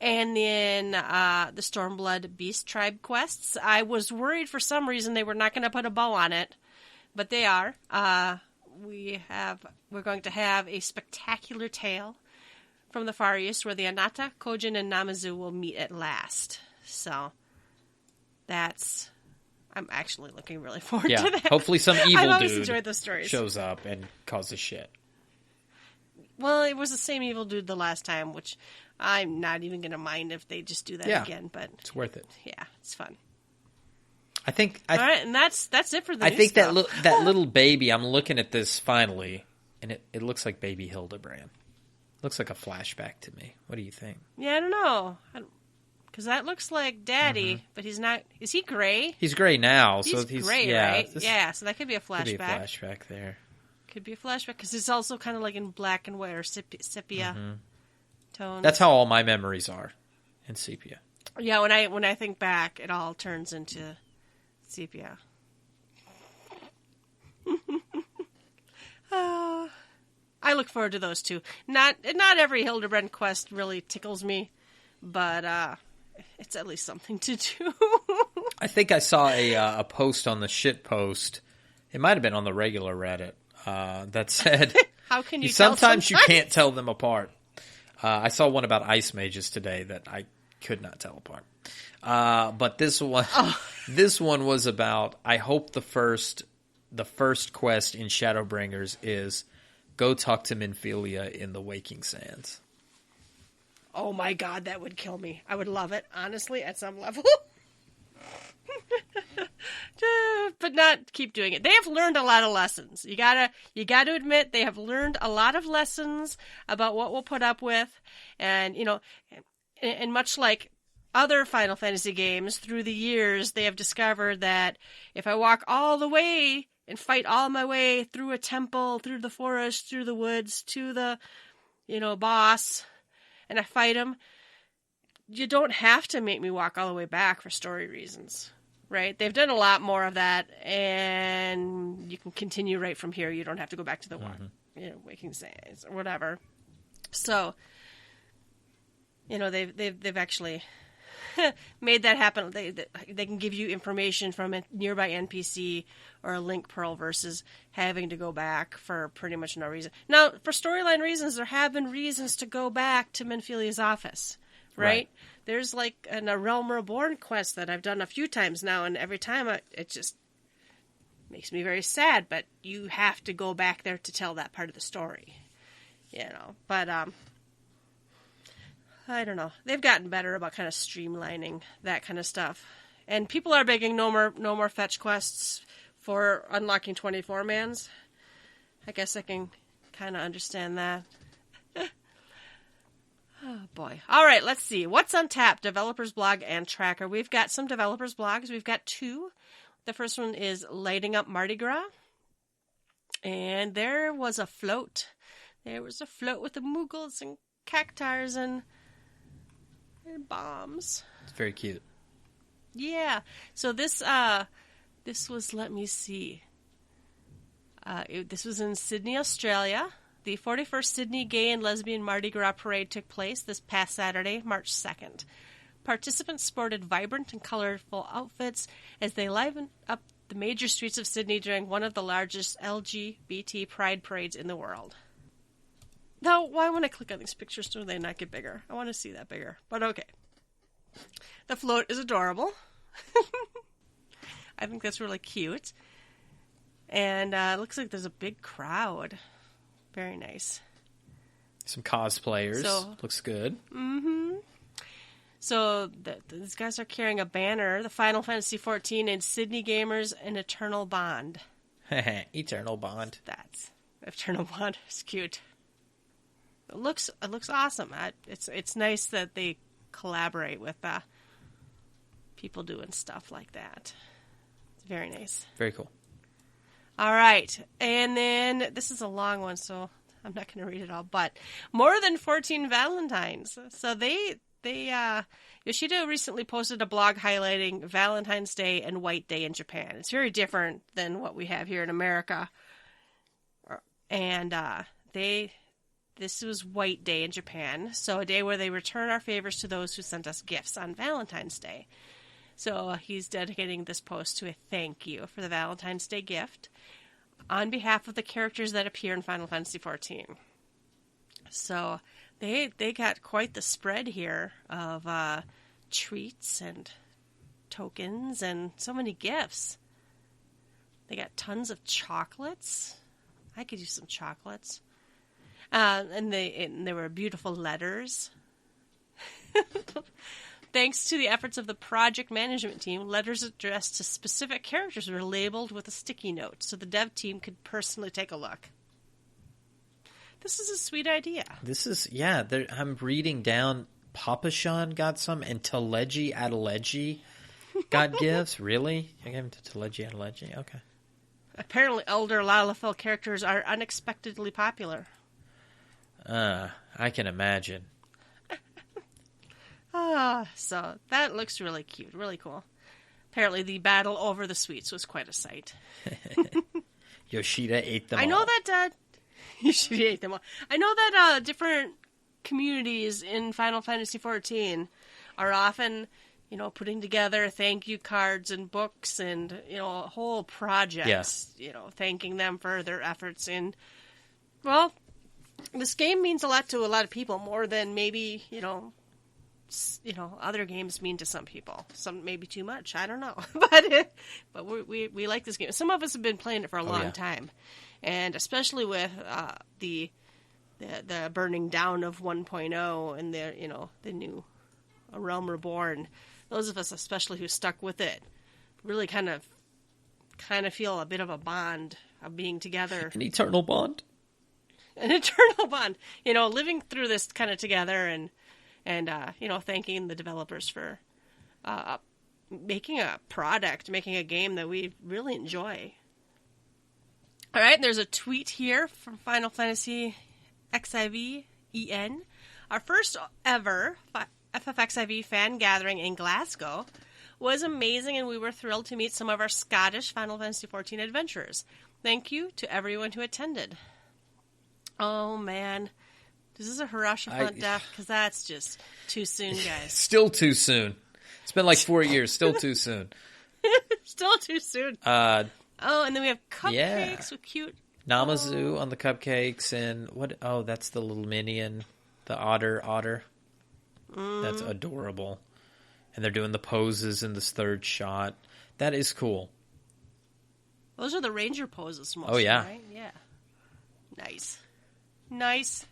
And then the Stormblood Beast Tribe quests. I was worried for some reason they were not going to put a bow on it, but they are. We're going to have a spectacular tale from the Far East where the Anata, Kojin, and Namazu will meet at last. So I'm actually looking really forward to that. Hopefully some evil dude enjoyed those stories. Shows up and causes shit. Well, it was the same evil dude the last time, which I'm not even going to mind if they just do that again. But it's worth it. Yeah, it's fun. I think. All right, and that's it for the. I new think stuff. that little baby. I'm looking at this finally, and it looks like baby Hildebrand. Looks like a flashback to me. What do you think? Yeah, I don't know. Because that looks like Daddy, but he's not. Is he gray? He's gray now. He's gray, right? Yeah, so that could be a flashback. Could be a flashback there. Could be a flashback because it's also kind of like in black and white or sepia tones. That's how all my memories are, in sepia. Yeah, when I think back, it all turns into sepia. I look forward to those two. Not every Hildebrand quest really tickles me, but it's at least something to do. I think I saw a post on the shit post. It might have been on the regular Reddit that said, "How can you? Sometimes you can't tell them apart." I saw one about ice mages today that I could not tell apart. But this one was about. I hope the first quest in Shadowbringers is go talk to Minfilia in the Waking Sands. Oh my God, that would kill me. I would love it, honestly, at some level. But not keep doing it. They have learned a lot of lessons. You gotta admit they have learned a lot of lessons about what we'll put up with, and and much like other Final Fantasy games through the years, they have discovered that if I walk all the way and fight all my way through a temple, through the forest, through the woods, to the boss, and I fight him, you don't have to make me walk all the way back for story reasons. Right? They've done a lot more of that, and you can continue right from here. You don't have to go back to the Waking Sands or whatever. So, they've actually made that happen. They can give you information from a nearby NPC or a link pearl versus having to go back for pretty much no reason. Now, for storyline reasons, there have been reasons to go back to Minfilia's office. Right? There's like a Realm Reborn quest that I've done a few times now, and every time it just makes me very sad, but you have to go back there to tell that part of the story. But I don't know. They've gotten better about kind of streamlining that kind of stuff. And people are begging no more fetch quests for unlocking 24-mans. I guess I can kind of understand that. Oh, boy. All right, let's see. What's on tap? Developers blog and tracker. We've got some developers blogs. We've got 2. The first one is Lighting Up Mardi Gras. And there was a float. There was a float with the Moogles and cactars and bombs. It's very cute. Yeah. So this was, let me see. This was in Sydney, Australia. The 41st Sydney Gay and Lesbian Mardi Gras Parade took place this past Saturday, March 2nd. Participants sported vibrant and colorful outfits as they livened up the major streets of Sydney during one of the largest LGBT pride parades in the world. Now, why when I click on these pictures do they not get bigger? I want to see that bigger, but okay. The float is adorable. I think that's really cute. And it looks like there's a big crowd. Very nice. Some cosplayers. Looks good. Mm-hmm. So these guys are carrying a banner, the Final Fantasy XIV and Sydney Gamers An Eternal Bond. Eternal Bond. That's Eternal Bond. It's cute. It looks awesome. It's nice that they collaborate with people doing stuff like that. It's very nice. Very cool. All right, and then this is a long one, so I'm not going to read it all. But more than 14 Valentines. So Yoshida recently posted a blog highlighting Valentine's Day and White Day in Japan. It's very different than what we have here in America. And this was White Day in Japan, so a day where they return our favors to those who sent us gifts on Valentine's Day. So he's dedicating this post to a thank you for the Valentine's Day gift on behalf of the characters that appear in Final Fantasy XIV. So they got quite the spread here of treats and tokens and so many gifts. They got tons of chocolates. I could use some chocolates. And there were beautiful letters. Thanks to the efforts of the project management team, letters addressed to specific characters were labeled with a sticky note so the dev team could personally take a look. This is a sweet idea. I'm reading down. Papashan got some, and Teleji Adeleji got gifts. Really? I gave him to Teleji Adeleji? Okay. Apparently, elder Lalafell characters are unexpectedly popular. I can imagine. So that looks really cute, really cool. Apparently the battle over the sweets was quite a sight. Yoshida ate them all. I know that Yoshida ate them all. I know that different communities in Final Fantasy XIV are often, putting together thank you cards and books and, whole projects, thanking them for their efforts in, this game means a lot to a lot of people, more than maybe, other games mean to some people. Some maybe too much. I don't know, but we like this game. Some of us have been playing it for a long time, and especially with the burning down of 1.0 and the new A Realm Reborn. Those of us, especially who stuck with it, really kind of feel a bit of a bond of being together. An eternal bond. An eternal bond. Living through this kind of together and thanking the developers for making a product, making a game that we really enjoy. All right, there's a tweet here from Final Fantasy XIV EN. Our first ever FFXIV fan gathering in Glasgow was amazing, and we were thrilled to meet some of our Scottish Final Fantasy XIV adventurers. Thank you to everyone who attended. Oh, man. This is a Harashapant death, because that's just too soon, guys. Still too soon. It's been like 4 years. Still too soon. Still too soon. And then we have cupcakes with cute... Namazu on the cupcakes, and what? Oh, that's the little minion, the otter. That's adorable. And they're doing the poses in this third shot. That is cool. Those are the ranger poses mostly, oh, yeah. Right? Yeah. Nice.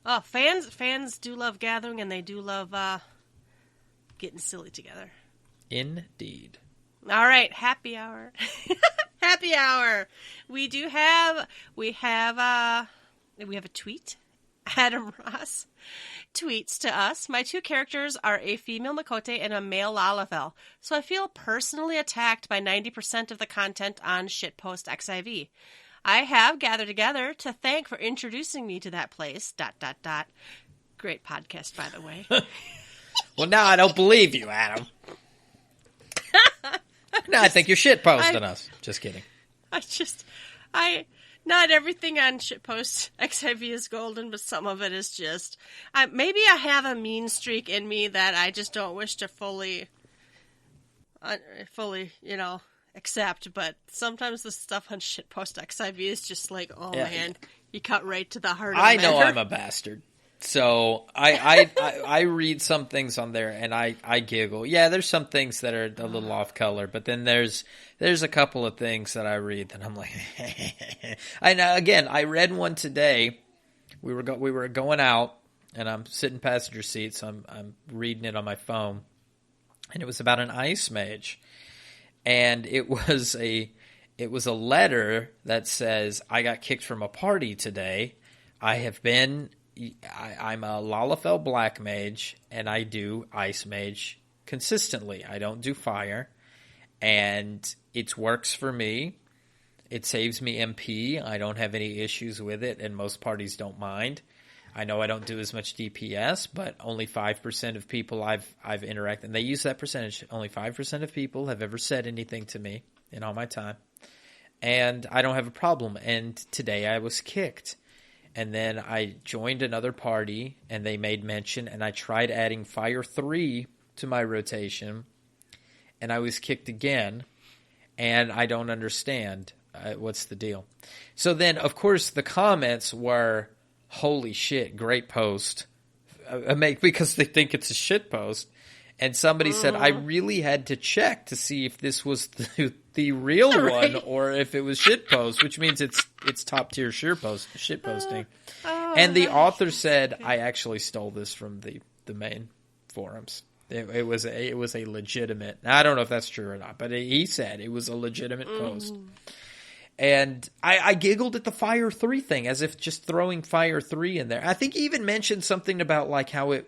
Oh, fans do love gathering, and they do love getting silly together. Indeed. All right, happy hour. Happy hour. We have a tweet. Adam Ross tweets to us, my two characters are a female Makote and a male Lalafell, so I feel personally attacked by 90% of the content on Shitpost XIV. I have gathered together to thank for introducing me to that place, ... Great podcast, by the way. Well, now I don't believe you, Adam. No, I think you're shitposting us. Just kidding. Not everything on Shitpost XIV is golden, but some of it is just... maybe I have a mean streak in me that I just don't wish to fully, accept, but sometimes the stuff on Shitpost XIV is just like, man, you cut right to the heart of the matter. I know I'm a bastard. So I read some things on there and I giggle. Yeah, there's some things that are a little off color, but then there's a couple of things that I read that I'm like, I read one today. We were going out and I'm sitting passenger seat, so I'm reading it on my phone, and it was about an ice mage, and it was a letter that says, I got kicked from a party today. I'm a Lalafell Black Mage, and I do Ice Mage consistently. I don't do Fire, and it works for me. It saves me MP. I don't have any issues with it, and most parties don't mind. I know I don't do as much DPS, but only 5% of people I've interacted, and they use that percentage. Only 5% of people have ever said anything to me in all my time, and I don't have a problem. And today I was kicked, and then I joined another party, and they made mention, and I tried adding Fire 3 to my rotation, and I was kicked again, and I don't understand. What's the deal? So then, of course, the comments were, holy shit, great post. Because they think it's a shit post. And somebody said, I really had to check to see if this was the real one or if it was shit post, which means it's top tier shit posting. And the author said, I actually stole this from the main forums. It was a legitimate. I don't know if that's true or not, but he said it was a legitimate post. And I giggled at the Fire 3 thing, as if just throwing Fire 3 in there. I think he even mentioned something about like how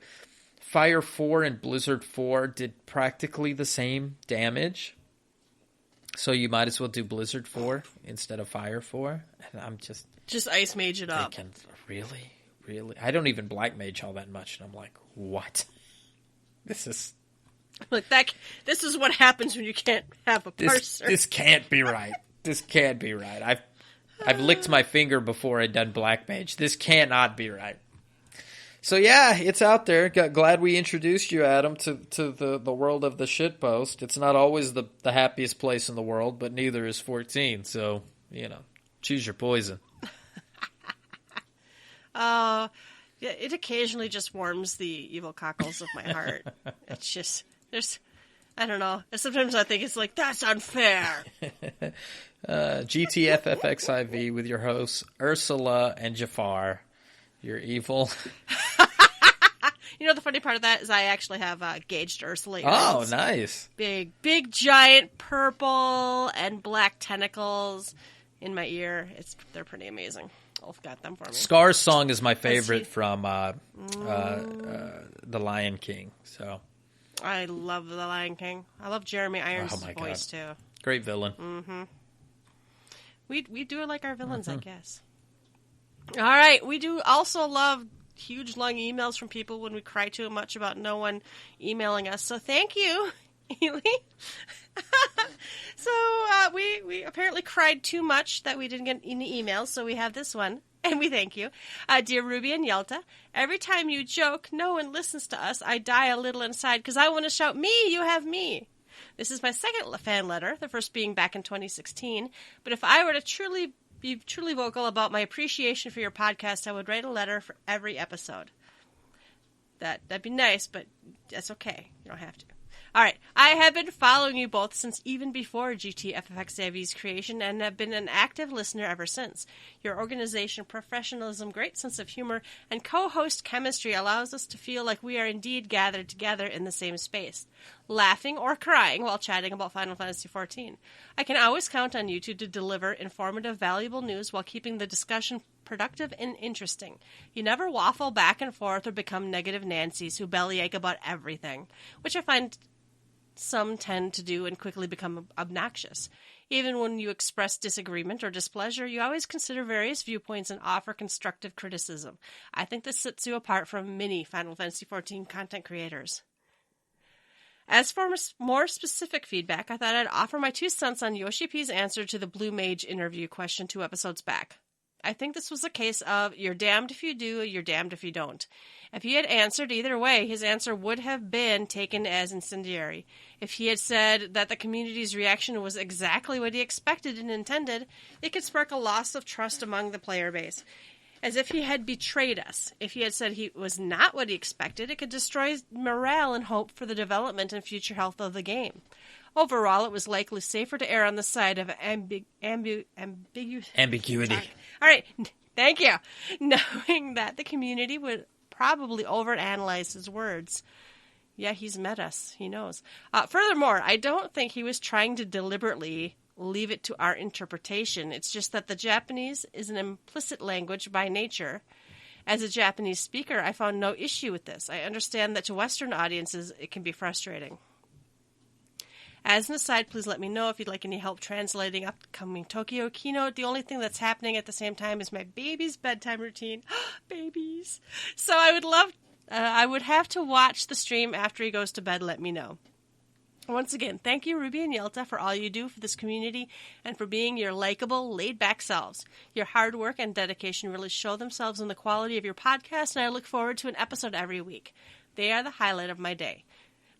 Fire 4 and Blizzard 4 did practically the same damage. So you might as well do Blizzard 4 instead of Fire 4. And I'm just Ice Mage it up. Thinking, really? I don't even Black Mage all that much. And I'm like, what? This is... Look, this is what happens when you can't have a parser. This can't be right. This can't be right. I've licked my finger before I'd done Black Mage. This cannot be right. So yeah, it's out there. Glad we introduced you, Adam, to the world of the shitpost. It's not always the happiest place in the world, but neither is 14. So, choose your poison. Yeah, it occasionally just warms the evil cockles of my heart. It's just, I don't know. Sometimes I think it's like, that's unfair. GTFFXIV with your hosts, Ursula and Jafar. You're evil. The funny part of that is I actually have gauged Ursula earrings. Oh, nice. Big, giant purple and black tentacles in my ear. They're pretty amazing. Ulf got them for me. Scar's song is my favorite from The Lion King. So I love The Lion King. I love Jeremy Irons' voice, too. Great villain. Mm-hmm. We do like our villains, I guess. All right. We do also love huge, long emails from people when we cry too much about no one emailing us. So thank you, Ely. So we apparently cried too much that we didn't get any emails, so we have this one, and we thank you. Dear Ruby and Yelta, every time you joke, no one listens to us. I die a little inside because I want to shout, me, you have me. This is my second fan letter, the first being back in 2016. But if I were to be truly vocal about my appreciation for your podcast, I would write a letter for every episode. That'd be nice, but that's okay. You don't have to. All right. I have been following you both since even before GTFFXIV's creation and have been an active listener ever since. Your organization, professionalism, great sense of humor, and co-host chemistry allows us to feel like we are indeed gathered together in the same space, laughing or crying while chatting about Final Fantasy XIV. I can always count on you two to deliver informative, valuable news while keeping the discussion productive and interesting. You never waffle back and forth or become negative Nancys who bellyache about everything, which I find some tend to do and quickly become obnoxious. Even when you express disagreement or displeasure, you always consider various viewpoints and offer constructive criticism. I think this sets you apart from many Final Fantasy XIV content creators. As for more specific feedback, I thought I'd offer my 2 cents on Yoshi P's answer to the Blue Mage interview question 2 episodes back. I think this was a case of, you're damned if you do, you're damned if you don't. If he had answered either way, his answer would have been taken as incendiary. If he had said that the community's reaction was exactly what he expected and intended, it could spark a loss of trust among the player base, as if he had betrayed us. If he had said he was not what he expected, it could destroy morale and hope for the development and future health of the game. Overall, it was likely safer to err on the side of ambiguity. Ambiguity. All right, thank you. Knowing that the community would probably overanalyzed his words. Yeah, he's met us. He knows. Furthermore, I don't think he was trying to deliberately leave it to our interpretation. It's just that the Japanese is an implicit language by nature. As a Japanese speaker, I found no issue with this. I understand that to Western audiences, it can be frustrating. As an aside, please let me know if you'd like any help translating upcoming Tokyo keynote. The only thing that's happening at the same time is my baby's bedtime routine. Babies. So I would have to watch the stream after he goes to bed. Let me know. Once again, thank you, Ruby and Yelta, for all you do for this community and for being your likable, laid-back selves. Your hard work and dedication really show themselves in the quality of your podcast, and I look forward to an episode every week. They are the highlight of my day.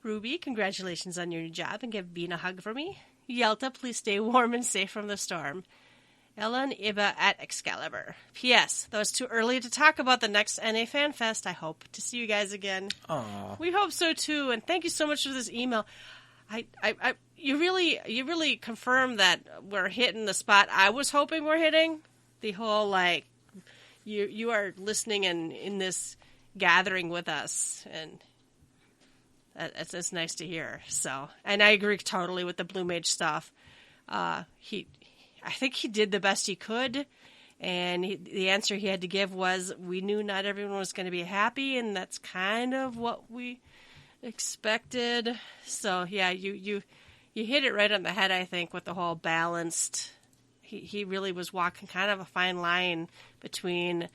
Ruby, congratulations on your new job, and give Bean a hug for me. Yelta, please stay warm and safe from the storm. Ella and Iba at Excalibur. P.S. Though it's too early to talk about the next NA Fan Fest, I hope to see you guys again. Aww. We hope so too, and thank you so much for this email. You really confirmed that we're hitting the spot I was hoping we're hitting. The whole, like, you are listening and in this gathering with us, and it's nice to hear. So, and I agree totally with the Blue Mage stuff. I think he did the best he could, and the answer he had to give was, we knew not everyone was going to be happy, and that's kind of what we expected. So yeah, you hit it right on the head, I think, with the whole balanced. He really was walking kind of a fine line between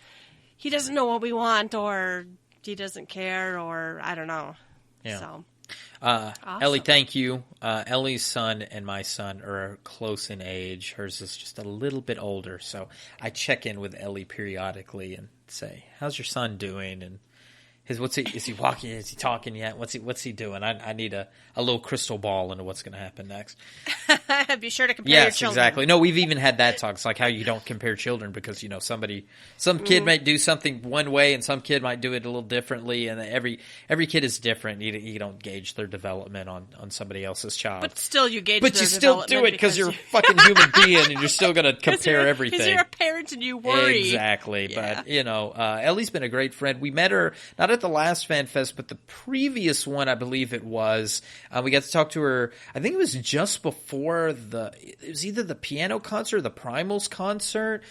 he doesn't know what we want or he doesn't care, or I don't know. Yeah. So awesome. Ellie, thank you. Ellie's son and my son are close in age. Hers is just a little bit older, so I check in with Ellie periodically and say, "How's your son doing?" And is he walking? Is he talking yet? What's he doing? I need a little crystal ball into what's going to happen next. Be sure to compare your children. Yes, exactly. No, we've even had that talk. It's like how you don't compare children because, some kid might do something one way and some kid might do it a little differently, and every kid is different. You don't gauge their development on somebody else's child. But still you gauge But their you still do it because you're a fucking human being and you're still going to compare everything. Because you're a parent and you worry. Exactly. Yeah. But, Ellie's been a great friend. We met her, not at the last Fan Fest, but the previous one, I believe it was. We got to talk to her, I think it was just before it was either the piano concert or the Primals concert.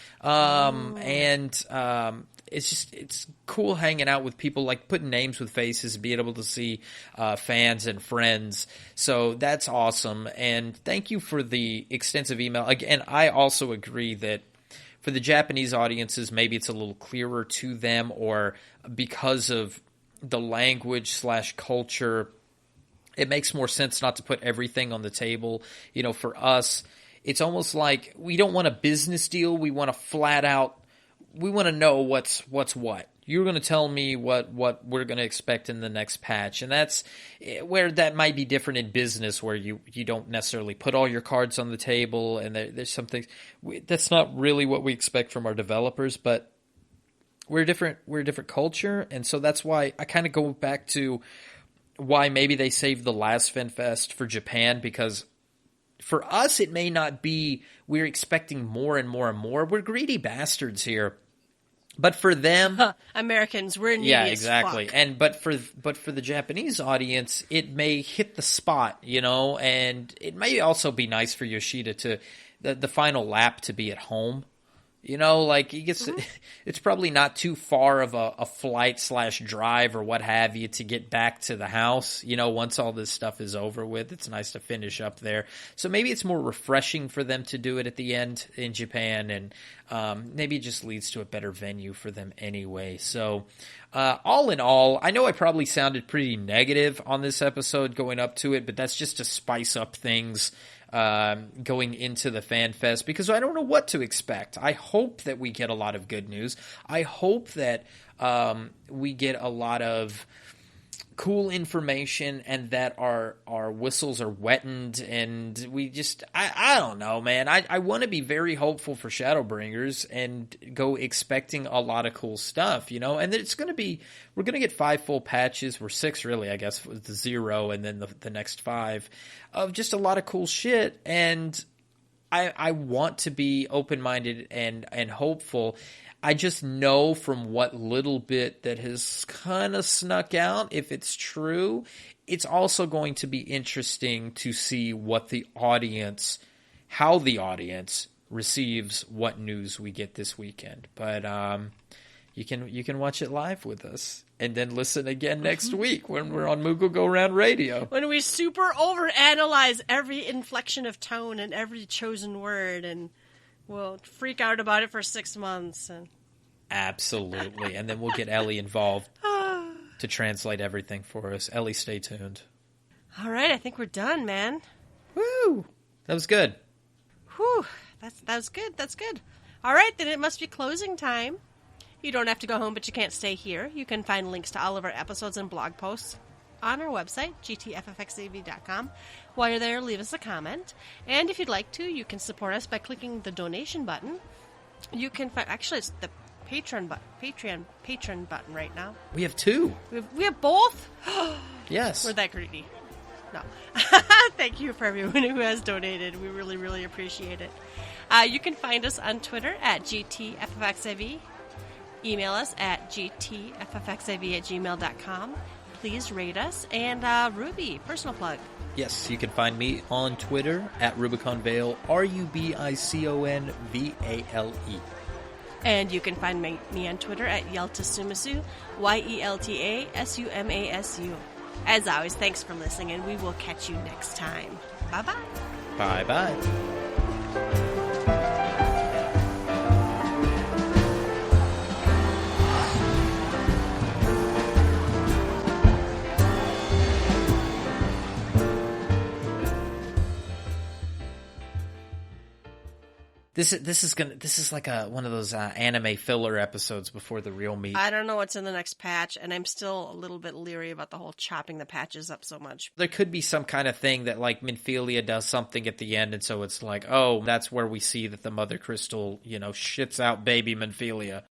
It's cool hanging out with people, like putting names with faces, being able to see fans and friends. So that's awesome. And thank you for the extensive email. Again, I also agree that for the Japanese audiences, maybe it's a little clearer to them, or because of the language / culture, it makes more sense not to put everything on the table. For us, it's almost like we don't want a business deal. We want we want to know what's what. You're going to tell me what we're going to expect in the next patch. And that's where that might be different in business, where you don't necessarily put all your cards on the table. And there's some things that's not really what we expect from our developers, but we're a different culture. And so that's why I kind of go back to why maybe they saved the last FanFest for Japan, because for us, it may not be we're expecting more and more and more. We're greedy bastards here. But for them, Americans, we're needy as exactly. fuck. But for the Japanese audience, it may hit the spot, and it may also be nice for Yoshida to the final lap to be at home. Like he gets, it's probably not too far of a flight / drive or what have you to get back to the house. Once all this stuff is over with, it's nice to finish up there. So maybe it's more refreshing for them to do it at the end in Japan, and maybe it just leads to a better venue for them anyway. So all in all, I know I probably sounded pretty negative on this episode going up to it, but that's just to spice up things going into the Fan Fest, because I don't know what to expect. I hope that we get a lot of good news. I hope that we get a lot of cool information and that our whistles are wetted, and we just I don't know, man. I want to be very hopeful for Shadowbringers and go expecting a lot of cool stuff, and it's going to be, we're going to get 5 full patches, or 6 really, I guess, with the 0 and then the next 5 of just a lot of cool shit. And I want to be open-minded and hopeful. I just know from what little bit that has kind of snuck out, if it's true, it's also going to be interesting to see how the audience receives what news we get this weekend. But you can watch it live with us and then listen again next week when we're on Moogle Go Round Radio. When we super overanalyze every inflection of tone and every chosen word, and we'll freak out about it for 6 months. Absolutely. And then we'll get Ellie involved to translate everything for us. Ellie, stay tuned. All right, I think we're done, man. Woo! That was good. Whew, that's good. That's good. All right, then it must be closing time. You don't have to go home, but you can't stay here. You can find links to all of our episodes and blog posts on our website, GTFFXIV.com. While you're there, leave us a comment. And if you'd like to, you can support us by clicking the donation button. You can find, actually, it's the patron button right now. We have two. We have both? Yes. We're that greedy. No. Thank you for everyone who has donated. We really, really appreciate it. You can find us on Twitter at GTFFXIV. Email us at gtffxiv@gmail.com. Please rate us. And Ruby, personal plug. Yes, you can find me on Twitter at RubiconVale, RubiconVale. And you can find me on Twitter at Yeltasumasu, YELTASUMASU. As always, thanks for listening, and we will catch you next time. Bye-bye. Bye-bye. This is like one of those anime filler episodes before the real meat. I don't know what's in the next patch, and I'm still a little bit leery about the whole chopping the patches up so much. There could be some kind of thing that like Minfilia does something at the end, and so it's like, oh, that's where we see that the Mother Crystal, shits out baby Minfilia.